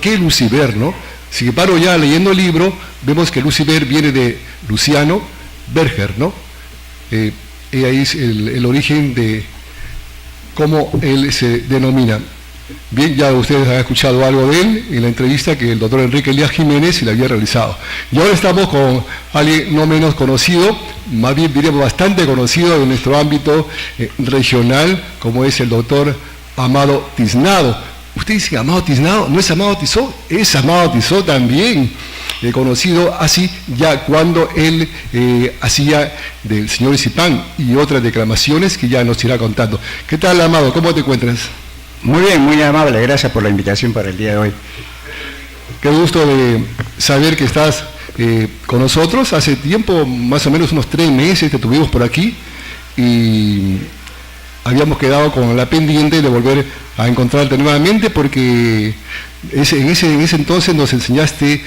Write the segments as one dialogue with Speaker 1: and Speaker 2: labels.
Speaker 1: qué Lucifer, ¿no? Si paro ya leyendo el libro, vemos que Lucifer viene de Luciano Berger, ¿no? Y ahí es el origen de cómo él se denomina. Bien, ya ustedes han escuchado algo de él en la entrevista que el doctor Enrique Elías Jiménez le había realizado. Y ahora estamos con alguien no menos conocido, más bien diríamos bastante conocido en nuestro ámbito regional, como es el doctor Amado Tiznado. Usted dice Amado Tiznado, ¿no es Amado Tizó? Es Amado Tizó también, conocido así ya cuando él hacía del señor Zipán y otras declamaciones que ya nos irá contando. ¿Qué tal, Amado? ¿Cómo te encuentras?
Speaker 2: Muy bien, muy amable, gracias por la invitación para el día de hoy.
Speaker 1: Qué gusto de saber que estás con nosotros. Hace tiempo, más o menos unos 3 meses, te tuvimos por aquí y habíamos quedado con la pendiente de volver a encontrarte nuevamente porque en ese entonces nos enseñaste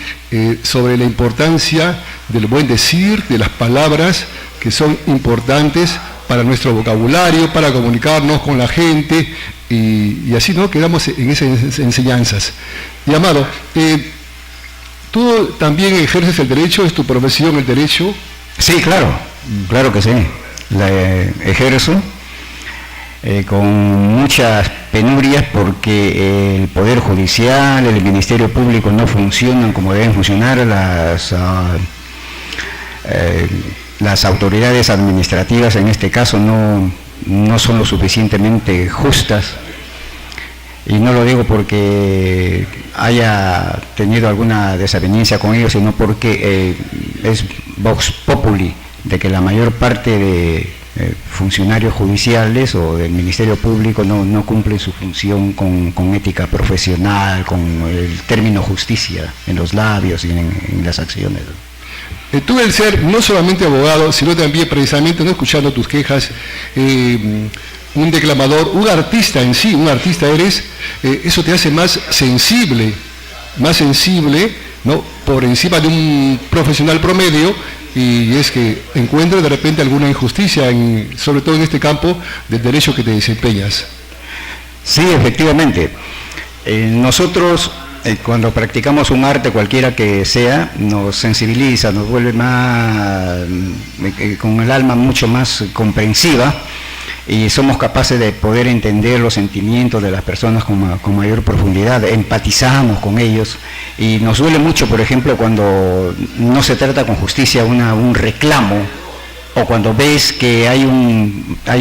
Speaker 1: sobre la importancia del buen decir, de las palabras que son importantes para nuestro vocabulario, para comunicarnos con la gente, y así, ¿no? Quedamos en esas enseñanzas. Y Amado, tú también ejerces el derecho, es tu profesión el derecho.
Speaker 2: Sí, claro, claro que sí, la ejerzo con muchas penurias porque el Poder Judicial, el Ministerio Público no funcionan como deben funcionar, las autoridades administrativas en este caso no son lo suficientemente justas, y no lo digo porque haya tenido alguna desaveniencia con ellos, sino porque es vox populi de que la mayor parte de funcionarios judiciales o del Ministerio Público no cumplen su función con ética profesional, con el término justicia en los labios y en las acciones.
Speaker 1: Tú, el ser no solamente abogado, sino también precisamente, no escuchando tus quejas, un declamador, un artista en sí, un artista eres, eso te hace más sensible, ¿no? Por encima de un profesional promedio, y es que encuentras de repente alguna injusticia, sobre todo en este campo del derecho que te desempeñas.
Speaker 2: Sí, efectivamente. Nosotros, cuando practicamos un arte cualquiera que sea, nos sensibiliza, nos vuelve más, con el alma mucho más comprensiva, y somos capaces de poder entender los sentimientos de las personas con mayor profundidad, empatizamos con ellos, y nos duele mucho, por ejemplo, cuando no se trata con justicia un reclamo, o cuando ves que hay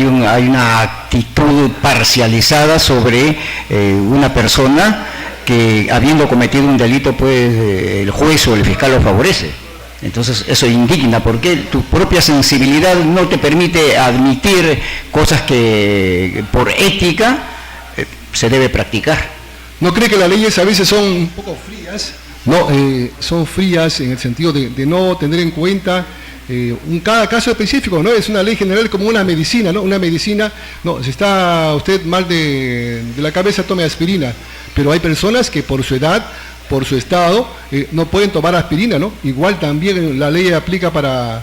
Speaker 2: una actitud parcializada sobre una persona que, habiendo cometido un delito, pues el juez o el fiscal lo favorece. Entonces eso indigna, porque tu propia sensibilidad no te permite admitir cosas que por ética se debe practicar.
Speaker 1: ¿No cree que las leyes a veces son un poco frías? No, son frías en el sentido de no tener en cuenta cada caso específico, ¿no? Es una ley general como una medicina, ¿no? Una medicina, no, si está usted mal de la cabeza, tome aspirina, pero hay personas que por su edad, por su estado, no pueden tomar aspirina, ¿no? Igual también la ley aplica para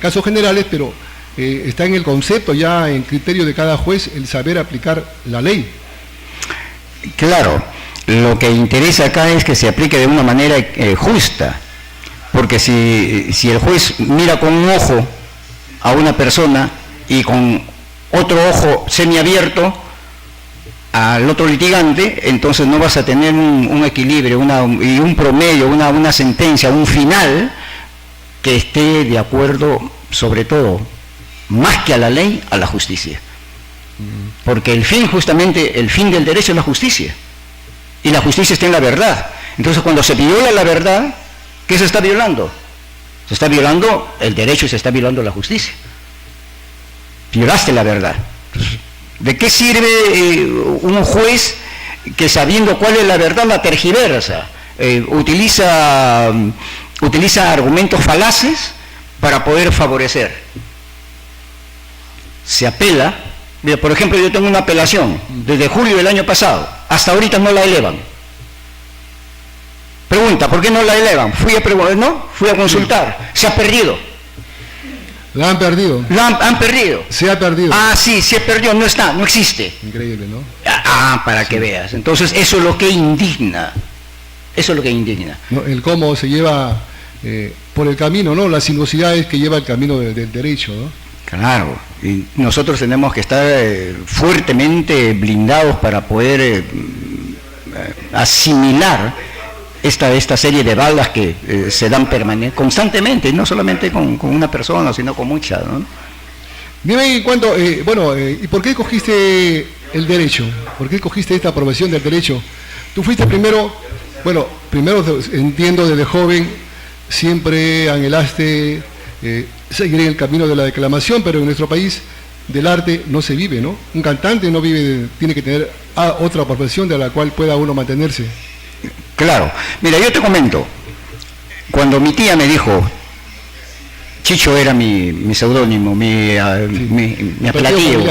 Speaker 1: casos generales, pero está en el concepto, ya en criterio de cada juez, el saber aplicar la ley.
Speaker 2: Claro, lo que interesa acá es que se aplique de una manera justa, porque si el juez mira con un ojo a una persona y con otro ojo semiabierto al otro litigante, entonces no vas a tener un equilibrio y un promedio, una sentencia, un final que esté de acuerdo, sobre todo, más que a la ley, a la justicia. Porque el fin del derecho es la justicia, y la justicia está en la verdad. Entonces, cuando se viola la verdad, ¿qué se está violando? Se está violando el derecho y se está violando la justicia. Violaste la verdad. Entonces, ¿de qué sirve un juez que, sabiendo cuál es la verdad, la tergiversa? Utiliza argumentos falaces para poder favorecer. Se apela. Mira, por ejemplo, yo tengo una apelación desde julio del año pasado, hasta ahorita no la elevan. Pregunta, ¿por qué no la elevan? Fui a consultar, se ha perdido.
Speaker 1: La han perdido.
Speaker 2: Han perdido.
Speaker 1: Se ha perdido.
Speaker 2: Ah, sí, se perdió, no está, no existe.
Speaker 1: Increíble, ¿no?
Speaker 2: Para que veas. Entonces, eso es lo que indigna. Eso es lo que indigna.
Speaker 1: ¿no? El cómo se lleva por el camino, ¿no? Las sinuosidades que lleva el camino del derecho, ¿no?
Speaker 2: Claro, y nosotros tenemos que estar fuertemente blindados para poder asimilar esta serie de balas que se dan constantemente, no solamente con una persona, sino con muchas, ¿no?
Speaker 1: Dime, ¿y por qué escogiste el derecho? ¿Por qué escogiste esta profesión del derecho? Tú fuiste primero entiendo desde joven, siempre anhelaste seguir en el camino de la declamación, pero en nuestro país del arte no se vive, ¿no? Un cantante no vive, tiene que tener otra profesión de la cual pueda uno mantenerse.
Speaker 2: Claro, mira, yo te comento, cuando mi tía me dijo, Chicho era mi seudónimo, mi apelativo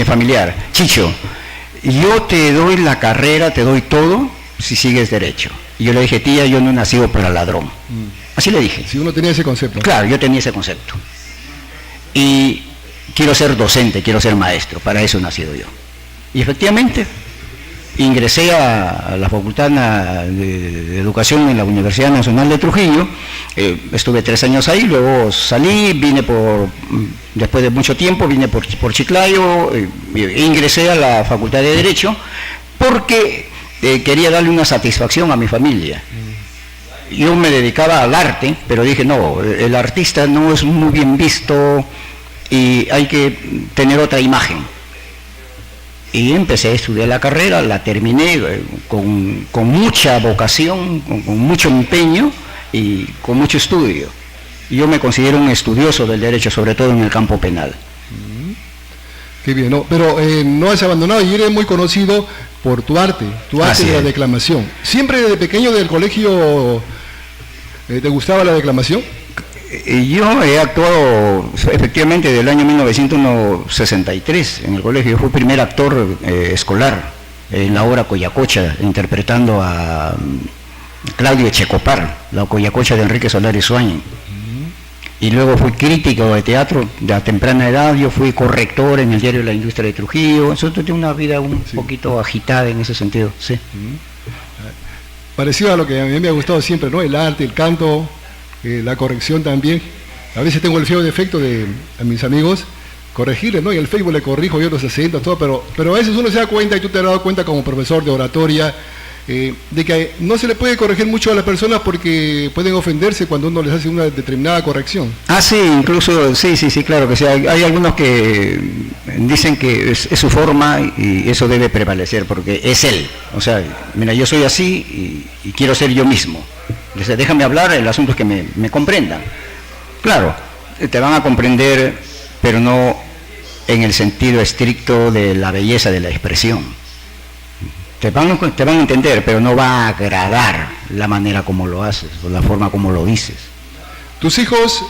Speaker 2: familiar, Chicho, yo te doy la carrera, te doy todo si sigues derecho. Y yo le dije, tía, yo no he nacido para ladrón. Así le dije.
Speaker 1: Si uno tenía ese concepto.
Speaker 2: Claro, yo tenía ese concepto. Y quiero ser docente, quiero ser maestro, para eso he nacido yo. Y efectivamente, ingresé a la Facultad de Educación en la Universidad Nacional de Trujillo, estuve 3 años ahí, luego salí, después de mucho tiempo, vine por Chiclayo, e ingresé a la Facultad de Derecho, porque quería darle una satisfacción a mi familia. Yo me dedicaba al arte, pero dije, no, el artista no es muy bien visto y hay que tener otra imagen. Y empecé a estudiar la carrera, la terminé con mucha vocación, con mucho empeño y con mucho estudio. Yo me considero un estudioso del derecho, sobre todo en el campo penal.
Speaker 1: Qué bien, ¿no? Pero no has abandonado y eres muy conocido por tu arte de la declamación. ¿Siempre desde pequeño del colegio te gustaba la declamación?
Speaker 2: Yo he actuado efectivamente desde el año 1963 en el colegio. Yo fui primer actor escolar en la obra Coyacocha, interpretando a Claudio Echecopar, la Coyacocha de Enrique Solari Suáñez. Y luego fui crítico de teatro de a temprana edad. Yo fui corrector en el diario La Industria de Trujillo. Eso tiene una vida un poquito agitada en ese sentido, sí.
Speaker 1: Parecido a lo que a mí me ha gustado siempre, ¿no? El arte, el canto, la corrección también. A veces tengo el feo defecto a mis amigos corregirles, ¿no? Y el Facebook le corrijo yo los acentos, todo, pero a veces uno se da cuenta, y tú te has dado cuenta como profesor de oratoria, de que no se le puede corregir mucho a las personas porque pueden ofenderse cuando uno les hace una determinada corrección.
Speaker 2: Sí, incluso, sí, claro que sí. Hay algunos que dicen que es su forma y eso debe prevalecer porque es él. O sea, mira, yo soy así y quiero ser yo mismo. Entonces, déjame hablar, el asunto es que me comprendan. Claro, te van a comprender, pero no en el sentido estricto de la belleza de la expresión. Te van a entender, pero no va a agradar la manera como lo haces, o la forma como lo dices.
Speaker 1: ¿Tus hijos,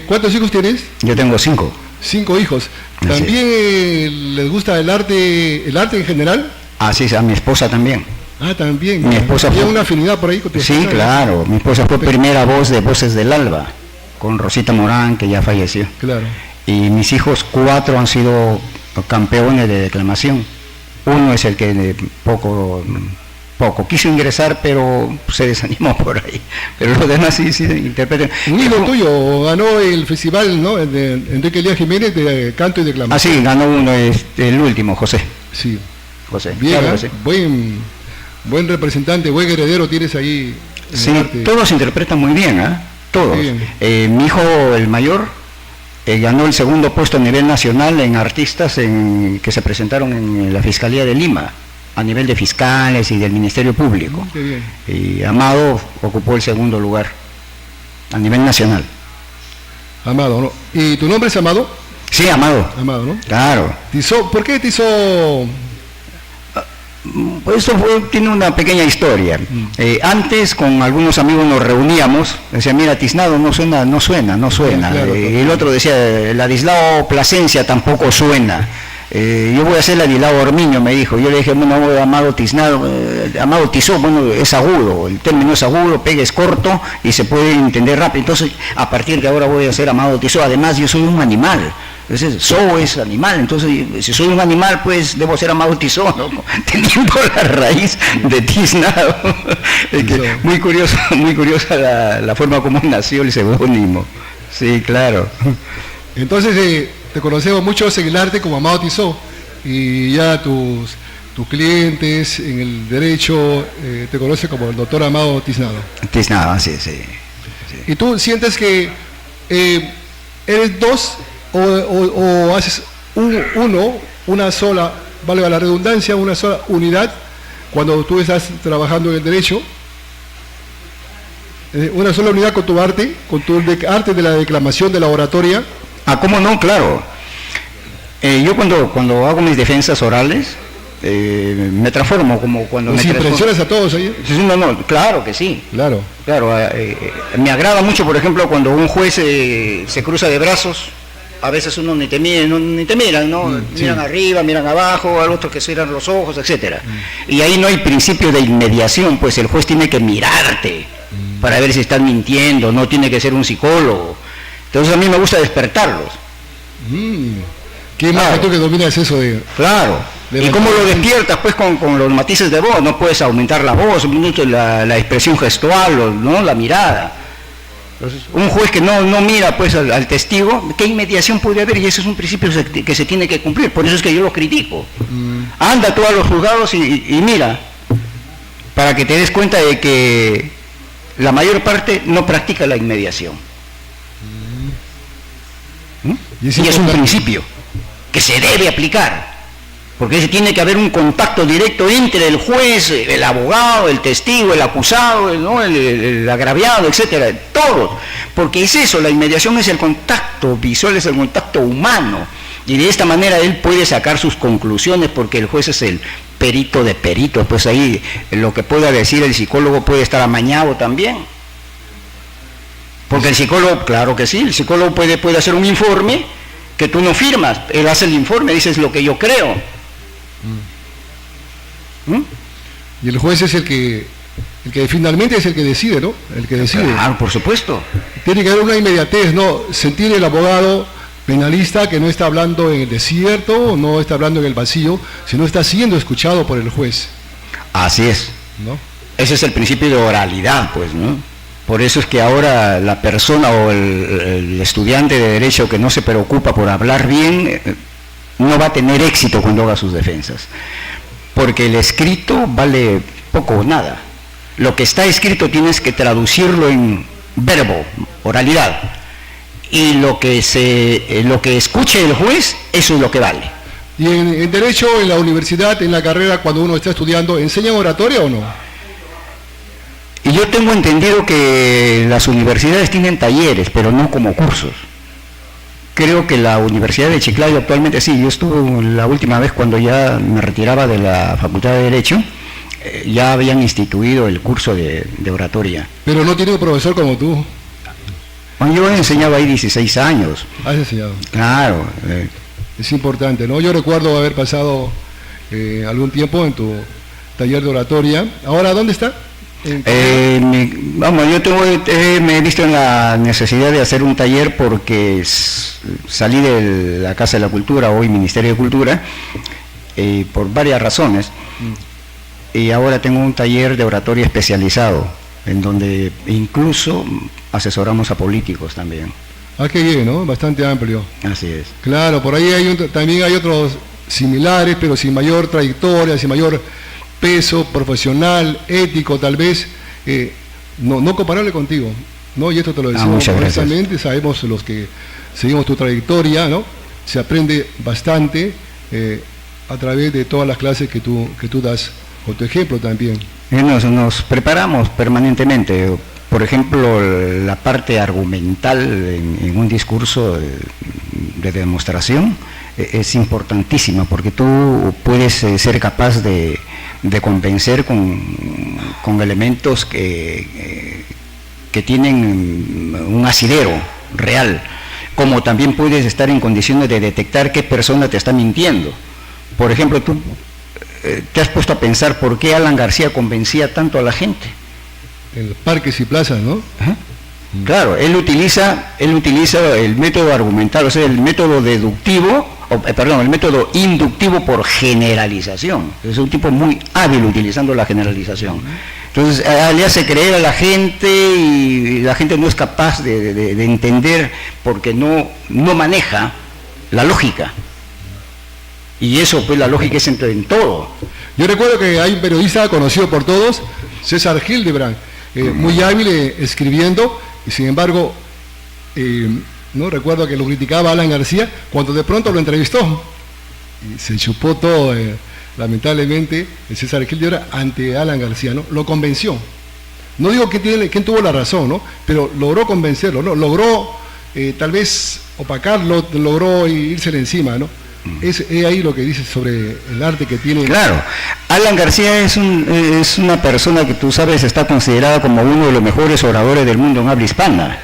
Speaker 1: cuántos hijos tienes?
Speaker 2: Yo tengo 5.
Speaker 1: 5 hijos. ¿También les gusta el arte en general?
Speaker 2: Sí, a mi esposa también.
Speaker 1: También.
Speaker 2: Mi esposa
Speaker 1: ¿Tiene una afinidad por ahí con tu esposa?
Speaker 2: Sí, claro. Mi esposa fue primera voz de Voces del Alba, con Rosita Morán, que ya falleció.
Speaker 1: Claro.
Speaker 2: Y mis hijos 4 han sido campeones de declamación. Uno es el que poco quiso ingresar, pero se desanimó por ahí. Pero los demás sí interpretan.
Speaker 1: Un hijo tuyo ganó el festival, ¿no? De Enrique Elías Jiménez de canto y declamación.
Speaker 2: Sí, ganó uno, el último, José.
Speaker 1: Sí.
Speaker 2: José.
Speaker 1: Bien, claro, sí. Buen representante, buen heredero tienes ahí.
Speaker 2: Sí, todos interpretan muy bien, todos. Mi hijo, el mayor, ganó el segundo puesto a nivel nacional en artistas que se presentaron en la Fiscalía de Lima, a nivel de fiscales y del Ministerio Público.
Speaker 1: Qué bien.
Speaker 2: Y Amado ocupó el segundo lugar a nivel nacional.
Speaker 1: Amado, ¿no? ¿Y tu nombre es Amado?
Speaker 2: Sí, Amado.
Speaker 1: Amado, ¿no?
Speaker 2: Claro.
Speaker 1: ¿Por qué Tizó?
Speaker 2: Pues esto tiene una pequeña historia. Antes con algunos amigos nos reuníamos, decía, mira, Tiznado no suena.
Speaker 1: Claro,
Speaker 2: el otro decía, Ladislao Plasencia tampoco suena. Yo voy a hacer Ladislao Ormiño, me dijo. Yo le dije, bueno, Amado Tiznado, Amado Tizó, bueno, es agudo, el término es agudo, pega es corto y se puede entender rápido. Entonces, a partir de ahora voy a hacer Amado Tizó. Además, yo soy un animal. Entonces, So es animal, entonces si soy un animal, pues debo ser Amado Tizó, ¿no? Teniendo la raíz de tiznado. Es que muy curiosa la forma como nació el seudónimo. Sí, claro.
Speaker 1: Entonces te conocemos muchos en el arte como Amado Tizó, y ya tus clientes en el derecho te conocen como el doctor Amado Tiznado.
Speaker 2: Tiznado, sí.
Speaker 1: ¿Y tú sientes que eres dos o haces una sola, valga la redundancia, una sola unidad cuando tú estás trabajando en el derecho? Una sola unidad con tu arte de la declamación, de la oratoria.
Speaker 2: Ah, ¿cómo no? Claro. Yo cuando hago mis defensas orales, me transformo como cuando me
Speaker 1: impresionas a todos ahí.
Speaker 2: No, claro que sí.
Speaker 1: Claro.
Speaker 2: Me agrada mucho, por ejemplo, cuando un juez se cruza de brazos. A veces uno ni te miran, ¿no? Miran arriba, miran abajo, al otro que cierran los ojos, etcétera. Y ahí no hay principio de inmediación, pues el juez tiene que mirarte para ver si están mintiendo, no tiene que ser un psicólogo. Entonces a mí me gusta despertarlos.
Speaker 1: ¿Qué más tú que dominas eso de...?
Speaker 2: Claro. ¿Y cómo lo despiertas? Pues con los matices de voz. No puedes aumentar la voz, la expresión gestual, ¿no? La mirada. Entonces, un juez que no mira pues al testigo, ¿qué inmediación puede haber? Y ese es un principio que se tiene que cumplir. Por eso es que yo lo critico. Anda tú a los juzgados y mira, para que te des cuenta de que la mayor parte no practica la inmediación. Y es un principio que se debe aplicar, porque tiene que haber un contacto directo entre el juez, el abogado, el testigo, el acusado, el agraviado, etcétera, todos, porque es eso, la inmediación es el contacto visual, es el contacto humano, y de esta manera él puede sacar sus conclusiones, porque el juez es el perito de peritos, pues ahí lo que pueda decir el psicólogo puede estar amañado también. Porque el psicólogo, claro que sí, el psicólogo puede hacer un informe que tú no firmas, él hace el informe, dices lo que yo creo.
Speaker 1: Y el juez es el que finalmente es el que decide, ¿no? El que decide.
Speaker 2: Claro, por supuesto.
Speaker 1: Tiene que haber una inmediatez, ¿no? Sentir el abogado penalista que no está hablando en el desierto, no está hablando en el vacío, sino está siendo escuchado por el juez.
Speaker 2: Así es.
Speaker 1: ¿No?
Speaker 2: Ese es el principio de oralidad, pues, ¿no? Por eso es que ahora la persona o el estudiante de derecho que no se preocupa por hablar bien, no va a tener éxito cuando haga sus defensas. Porque el escrito vale poco o nada. Lo que está escrito tienes que traducirlo en verbo, oralidad. Y lo que escuche el juez, eso es lo que vale.
Speaker 1: ¿Y en derecho, en la universidad, en la carrera, cuando uno está estudiando, enseñan oratoria o no?
Speaker 2: Y yo tengo entendido que las universidades tienen talleres, pero no como cursos. Creo que la Universidad de Chiclayo actualmente sí. Yo estuve la última vez cuando ya me retiraba de la Facultad de Derecho, ya habían instituido el curso de oratoria.
Speaker 1: Pero no tiene un profesor como tú.
Speaker 2: Bueno, yo he enseñado ahí 16 años.
Speaker 1: ¿Has enseñado?
Speaker 2: Claro.
Speaker 1: Es importante, ¿no? Yo recuerdo haber pasado algún tiempo en tu taller de oratoria. ¿Ahora dónde está?
Speaker 2: Yo me he visto en la necesidad de hacer un taller porque salí de la Casa de la Cultura, hoy Ministerio de Cultura, por varias razones. Y ahora tengo un taller de oratoria especializado, en donde incluso asesoramos a políticos también.
Speaker 1: Ah, qué bien, ¿no? Bastante amplio.
Speaker 2: Así es.
Speaker 1: Claro, por ahí también hay otros similares, pero sin mayor trayectoria, sin mayor peso profesional, ético, tal vez, no comparable contigo, ¿no? Y esto te lo decimos honestamente, sabemos los que seguimos tu trayectoria, ¿no? Se aprende bastante a través de todas las clases que tú das, con tu ejemplo también.
Speaker 2: Nos preparamos permanentemente. Por ejemplo, la parte argumental en un discurso de demostración es importantísima, porque tú puedes ser capaz de convencer con elementos que tienen un asidero real, como también puedes estar en condiciones de detectar qué persona te está mintiendo. Por ejemplo, tú te has puesto a pensar por qué Alan García convencía tanto a la gente.
Speaker 1: En los parques y plazas, ¿no?
Speaker 2: Claro, él utiliza el método argumental, o sea, el método deductivo, el método inductivo por generalización. Es un tipo muy hábil utilizando la generalización. Entonces, le hace creer a la gente y la gente no es capaz de entender porque no maneja la lógica. Y eso, pues, la lógica es en todo.
Speaker 1: Yo recuerdo que hay un periodista conocido por todos, César Hildebrand, muy hábil escribiendo, y sin embargo, no recuerdo que lo criticaba Alan García, cuando de pronto lo entrevistó, y se chupó todo, lamentablemente, César Hildebrand ante Alan García, ¿no? Lo convenció. No digo quién tuvo la razón, ¿no? Pero logró convencerlo, ¿no? Logró, tal vez, opacarlo, logró irse encima, ¿no? Es ahí lo que dice sobre el arte que tiene.
Speaker 2: Claro, Alan García es una persona que tú sabes está considerada como uno de los mejores oradores del mundo en habla hispana,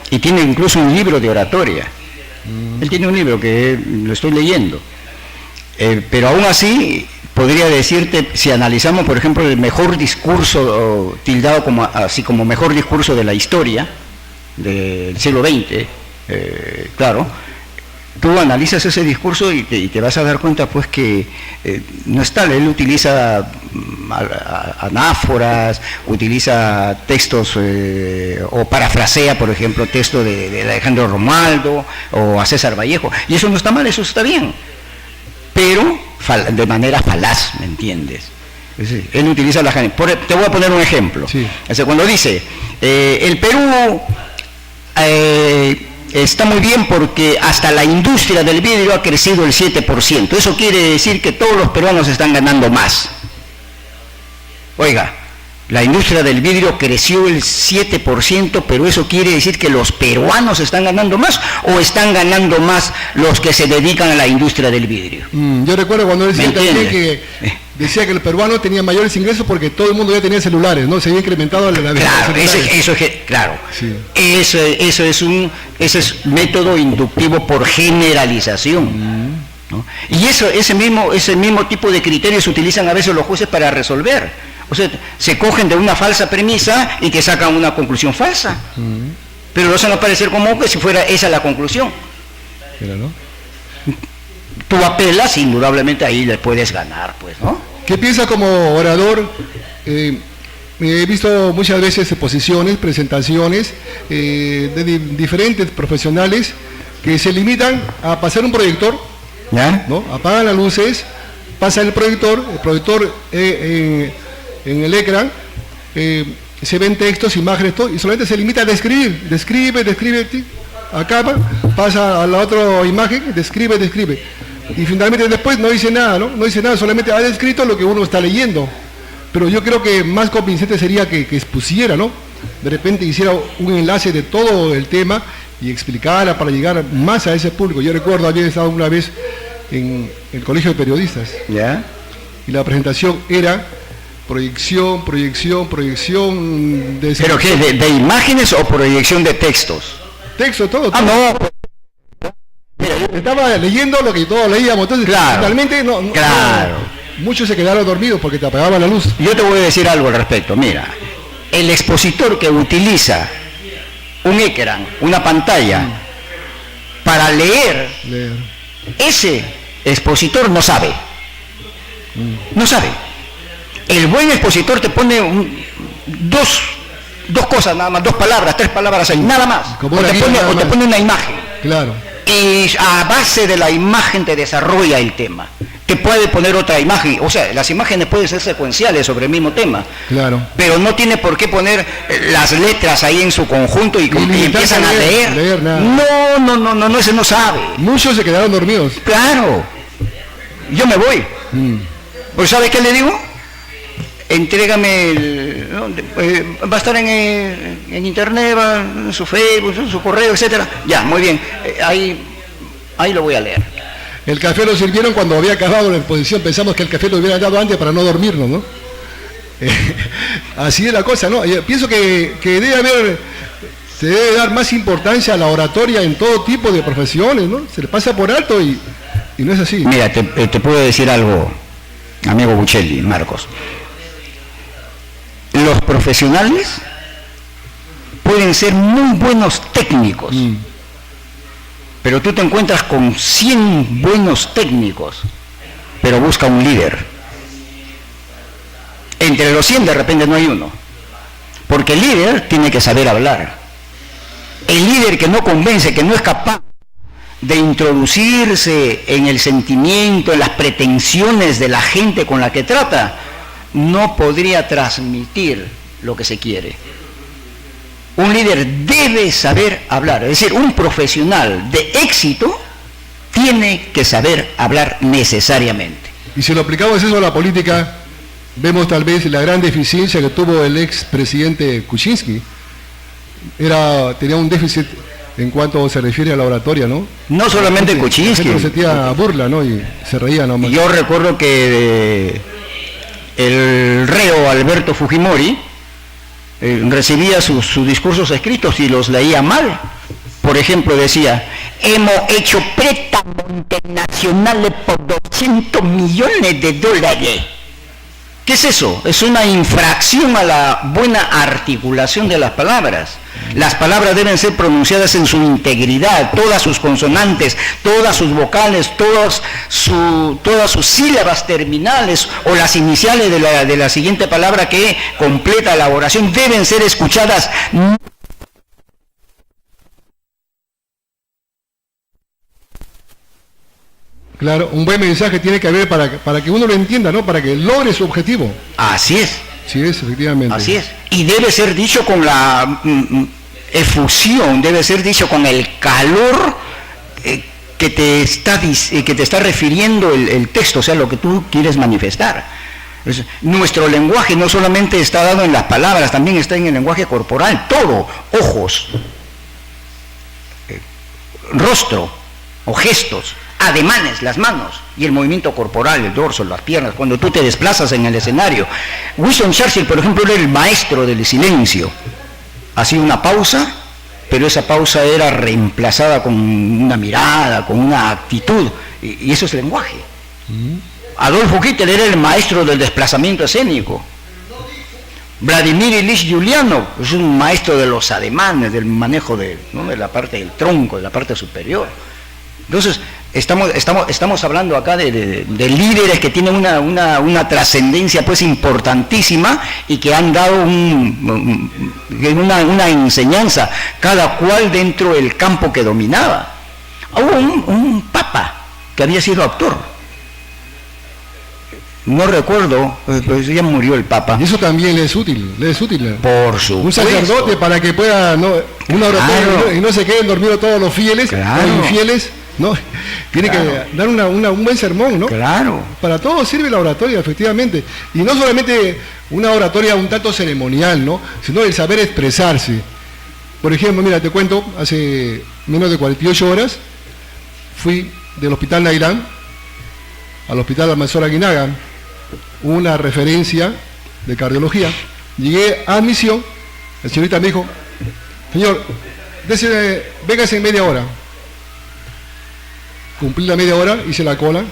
Speaker 2: y tiene incluso un libro de oratoria. Él tiene un libro que lo estoy leyendo, pero aún así podría decirte, si analizamos por ejemplo el mejor discurso tildado como mejor discurso de la historia del siglo XX, claro, tú analizas ese discurso y te vas a dar cuenta pues que no es tal. Él utiliza anáforas, utiliza textos o parafrasea, por ejemplo, texto de Alejandro Romualdo o a César Vallejo, y eso no está mal, eso está bien, pero de manera falaz, ¿me entiendes? Sí, él utiliza la gente. Te voy a poner un ejemplo.
Speaker 1: Sí.
Speaker 2: O sea, cuando dice el Perú está muy bien porque hasta la industria del vidrio ha crecido el 7%. Eso quiere decir que todos los peruanos están ganando más. Oiga, la industria del vidrio creció el 7%, pero eso quiere decir que los peruanos están ganando más, o están ganando más los que se dedican a la industria del vidrio.
Speaker 1: Yo recuerdo cuando él decía también que decía que el peruano tenía mayores ingresos porque todo el mundo ya tenía celulares, ¿no? Se había incrementado la
Speaker 2: Claro, claro. Sí. Ese es método inductivo por generalización. ¿No? Y ese mismo tipo de criterios utilizan a veces los jueces para resolver. O sea, se cogen de una falsa premisa y te sacan una conclusión falsa. Pero lo hacen parecer como que si fuera esa la conclusión.
Speaker 1: Pero no.
Speaker 2: Tú apelas, indudablemente ahí le puedes ganar, pues, ¿no?
Speaker 1: ¿Qué piensa como orador? He visto muchas veces exposiciones, presentaciones de diferentes profesionales que se limitan a pasar un proyector,
Speaker 2: ¿ya?
Speaker 1: ¿no? Apagan las luces, pasa el proyector en el ecran, se ven textos, imágenes, todo, y solamente se limita a describe, acaba, pasa a la otra imagen, describe, y finalmente después no dice nada, ¿no? No dice nada, solamente ha descrito lo que uno está leyendo. Pero yo creo que más convincente sería que expusiera, ¿no? De repente hiciera un enlace de todo el tema y explicara para llegar más a ese público. Yo recuerdo haber estado una vez en el Colegio de Periodistas,
Speaker 2: ¿ya?
Speaker 1: Y la presentación era proyección de...
Speaker 2: ¿Pero qué? ¿De imágenes o proyección de textos?
Speaker 1: Texto, todo.
Speaker 2: No.
Speaker 1: Mira, yo estaba leyendo lo que todos leíamos, entonces
Speaker 2: claro,
Speaker 1: finalmente
Speaker 2: claro.
Speaker 1: Muchos se quedaron dormidos porque te apagaban la luz.
Speaker 2: Yo te voy a decir algo al respecto. Mira, el expositor que utiliza un ecran, una pantalla, para leer, ese expositor no sabe. No sabe. El buen expositor te pone dos cosas nada más, 2 palabras, 3 palabras ahí, nada más. O te pone una imagen.
Speaker 1: Claro.
Speaker 2: Y a base de la imagen te desarrolla el tema. Te puede poner otra imagen, o sea, las imágenes pueden ser secuenciales sobre el mismo tema.
Speaker 1: Claro.
Speaker 2: Pero no tiene por qué poner las letras ahí en su conjunto y empiezan a leer. No, ese no sabe.
Speaker 1: Muchos se quedaron dormidos.
Speaker 2: Claro. Yo me voy. Pues ¿sabes qué le digo? Entrégame va a estar en internet, va en su Facebook, en su correo, etcétera. Ya, muy bien. Ahí lo voy a leer.
Speaker 1: El café lo sirvieron cuando había acabado la exposición. Pensamos que el café lo hubieran dado antes para no dormirnos, ¿no? Así es la cosa, ¿no? Yo pienso que se debe dar más importancia a la oratoria en todo tipo de profesiones, ¿no? Se le pasa por alto y no es así.
Speaker 2: Mira, te puedo decir algo, amigo Buccelli, Marcos. Los profesionales pueden ser muy buenos técnicos, pero tú te encuentras con 100 buenos técnicos, pero busca un líder. Entre los 100 de repente no hay uno, porque el líder tiene que saber hablar. El líder que no convence, que no es capaz de introducirse en el sentimiento, en las pretensiones de la gente con la que trata, no podría transmitir lo que se quiere. Un líder debe saber hablar, es decir, un profesional de éxito tiene que saber hablar necesariamente.
Speaker 1: Y si lo aplicamos eso a la política, vemos tal vez la gran deficiencia que tuvo el expresidente Kuczynski. Tenía un déficit en cuanto se refiere a la oratoria, ¿no?
Speaker 2: No solamente Kuczynski.
Speaker 1: Se sentía burla, ¿no? Y se reía nomás.
Speaker 2: Yo recuerdo que el reo Alberto Fujimori recibía sus discursos escritos y los leía mal. Por ejemplo, decía: hemos hecho préstamos internacionales por 200 millones de dólares. ¿Qué es eso? Es una infracción a la buena articulación de las palabras. Las palabras deben ser pronunciadas en su integridad, todas sus consonantes, todas sus vocales, todas sus sílabas terminales o las iniciales de la siguiente palabra que completa la oración deben ser escuchadas.
Speaker 1: Claro, un buen mensaje tiene que haber para que uno lo entienda, ¿no? Para que logre su objetivo.
Speaker 2: Así es.
Speaker 1: Sí es, efectivamente.
Speaker 2: Así es. Y debe ser dicho con la efusión, debe ser dicho con el calor que te está refiriendo el texto, o sea, lo que tú quieres manifestar. Entonces, nuestro lenguaje no solamente está dado en las palabras, también está en el lenguaje corporal, todo, ojos, rostro o gestos, ademanes, las manos y el movimiento corporal, el dorso, las piernas, cuando tú te desplazas en el escenario. Winston Churchill, por ejemplo, era el maestro del silencio. Hacía una pausa, pero esa pausa era reemplazada con una mirada, con una actitud, y eso es lenguaje. Adolfo Hitler era el maestro del desplazamiento escénico. Vladimir Ilich Ulyanov es un maestro de los ademanes, del manejo de la parte del tronco, de la parte superior. Entonces, estamos hablando acá de líderes que tienen una trascendencia pues importantísima y que han dado una enseñanza, cada cual dentro del campo que dominaba. Hubo un papa que había sido actor. No recuerdo, pues ya murió el papa.
Speaker 1: Y eso también le es útil.
Speaker 2: Por supuesto.
Speaker 1: Un sacerdote para que pueda, una oratoria, y no se queden dormidos todos los fieles, los infieles. ¿No? Tiene que dar un buen sermón, ¿no?
Speaker 2: Claro.
Speaker 1: Para todo sirve la oratoria, efectivamente. Y no solamente una oratoria un tanto ceremonial, ¿no? Sino el saber expresarse. Por ejemplo, mira, te cuento, hace menos de 48 horas fui del Hospital Nairán al Hospital Almanzora Aguinaga, una referencia de cardiología. Llegué a admisión, la señorita me dijo: señor, véngase en media hora. Cumplí la media hora, hice la cola.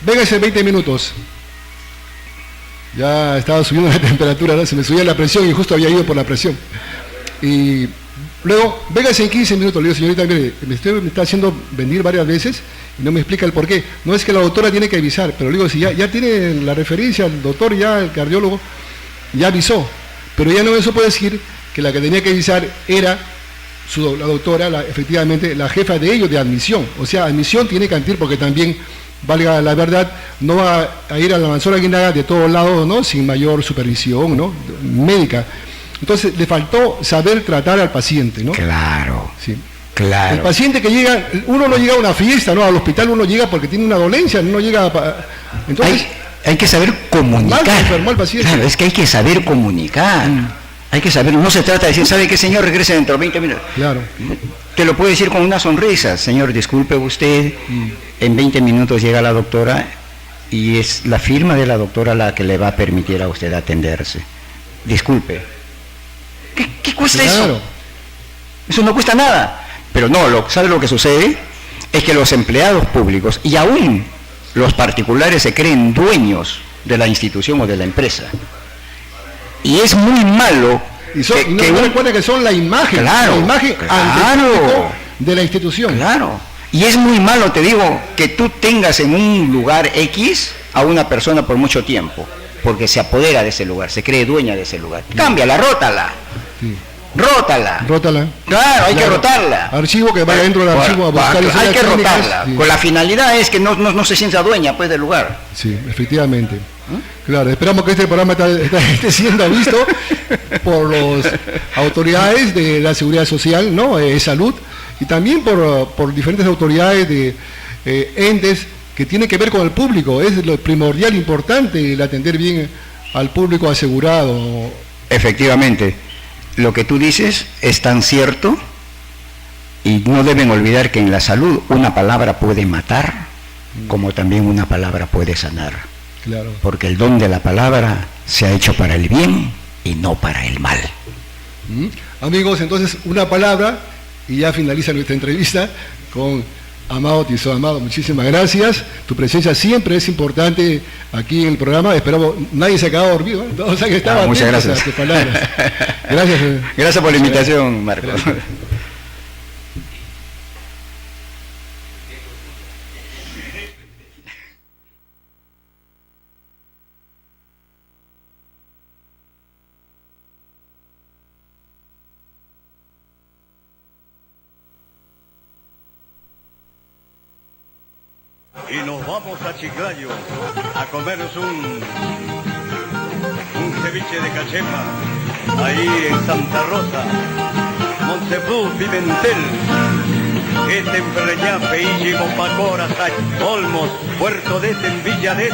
Speaker 1: Véngase 20 minutos. Ya estaba subiendo la temperatura, ¿no? Se me subía la presión y justo había ido por la presión. Y luego, véngase en 15 minutos. Le digo: señorita, mire, me está haciendo venir varias veces y no me explica el por qué. No es que la doctora tiene que avisar, pero le digo, si ya tiene la referencia, el doctor, ya el cardiólogo, ya avisó. Pero ya no eso puede decir que la que tenía que avisar era la doctora, efectivamente, la jefa de ellos de admisión. O sea, admisión tiene que admitir, porque también, valga la verdad, no va a ir a la Almanzora Aguinaga de todos lados, ¿no? Sin mayor supervisión, ¿no? Médica. Entonces, le faltó saber tratar al paciente, ¿no?
Speaker 2: Claro.
Speaker 1: Sí.
Speaker 2: Claro.
Speaker 1: El paciente que llega, uno no llega a una fiesta, ¿no? Al hospital uno llega porque tiene una dolencia, no llega entonces
Speaker 2: hay que saber comunicar.
Speaker 1: Mal enfermó al paciente.
Speaker 2: Claro, es que hay que saber comunicar. Hay que saber, no se trata de decir: ¿sabe qué, señor? Regrese dentro de 20 minutos.
Speaker 1: Claro.
Speaker 2: Te lo puede decir con una sonrisa: señor, disculpe usted, en 20 minutos llega la doctora y es la firma de la doctora la que le va a permitir a usted atenderse. Disculpe. ¿Qué cuesta eso? Eso no cuesta nada. Pero no, ¿sabe lo que sucede? Es que los empleados públicos y aún los particulares se creen dueños de la institución o de la empresa. Y es muy malo
Speaker 1: Y no recuerden que son la imagen,
Speaker 2: claro,
Speaker 1: la imagen ante el público de la institución.
Speaker 2: Claro. Y es muy malo, te digo, que tú tengas en un lugar X a una persona por mucho tiempo, porque se apodera de ese lugar, se cree dueña de ese lugar. Cámbiala, rótala.
Speaker 1: Sí.
Speaker 2: Rótala. Claro, hay que rotarla.
Speaker 1: Archivo que vaya dentro del archivo a buscar las
Speaker 2: hay que
Speaker 1: técnicas,
Speaker 2: rotarla.
Speaker 1: sí.
Speaker 2: Con la finalidad es que no se sienta dueña pues del lugar.
Speaker 1: Sí, efectivamente. Claro, esperamos que este programa esté siendo visto por las autoridades de la seguridad social, ¿no? Salud, y también por diferentes autoridades de entes que tienen que ver con el público. Es lo primordial, importante, el atender bien al público asegurado.
Speaker 2: Efectivamente. Lo que tú dices es tan cierto, y no deben olvidar que en la salud una palabra puede matar, como también una palabra puede sanar.
Speaker 1: Claro.
Speaker 2: Porque el don de la palabra se ha hecho para el bien y no para el mal.
Speaker 1: Amigos, entonces una palabra y ya finaliza nuestra entrevista con Amado Tizón. Amado, muchísimas gracias. Tu presencia siempre es importante aquí en el programa. Esperamos, nadie se ha quedado dormido, ¿eh? Todos han estado
Speaker 2: muchas gracias.
Speaker 1: A tus palabras. Gracias.
Speaker 2: Gracias por la invitación, Marco. Gracias.
Speaker 3: Y nos vamos a Chiclayo a comernos un ceviche de cachema ahí en Santa Rosa, Montefú, Pimentel, Etempreñá, Peille, Mopacora, Olmos, Puerto de Villa de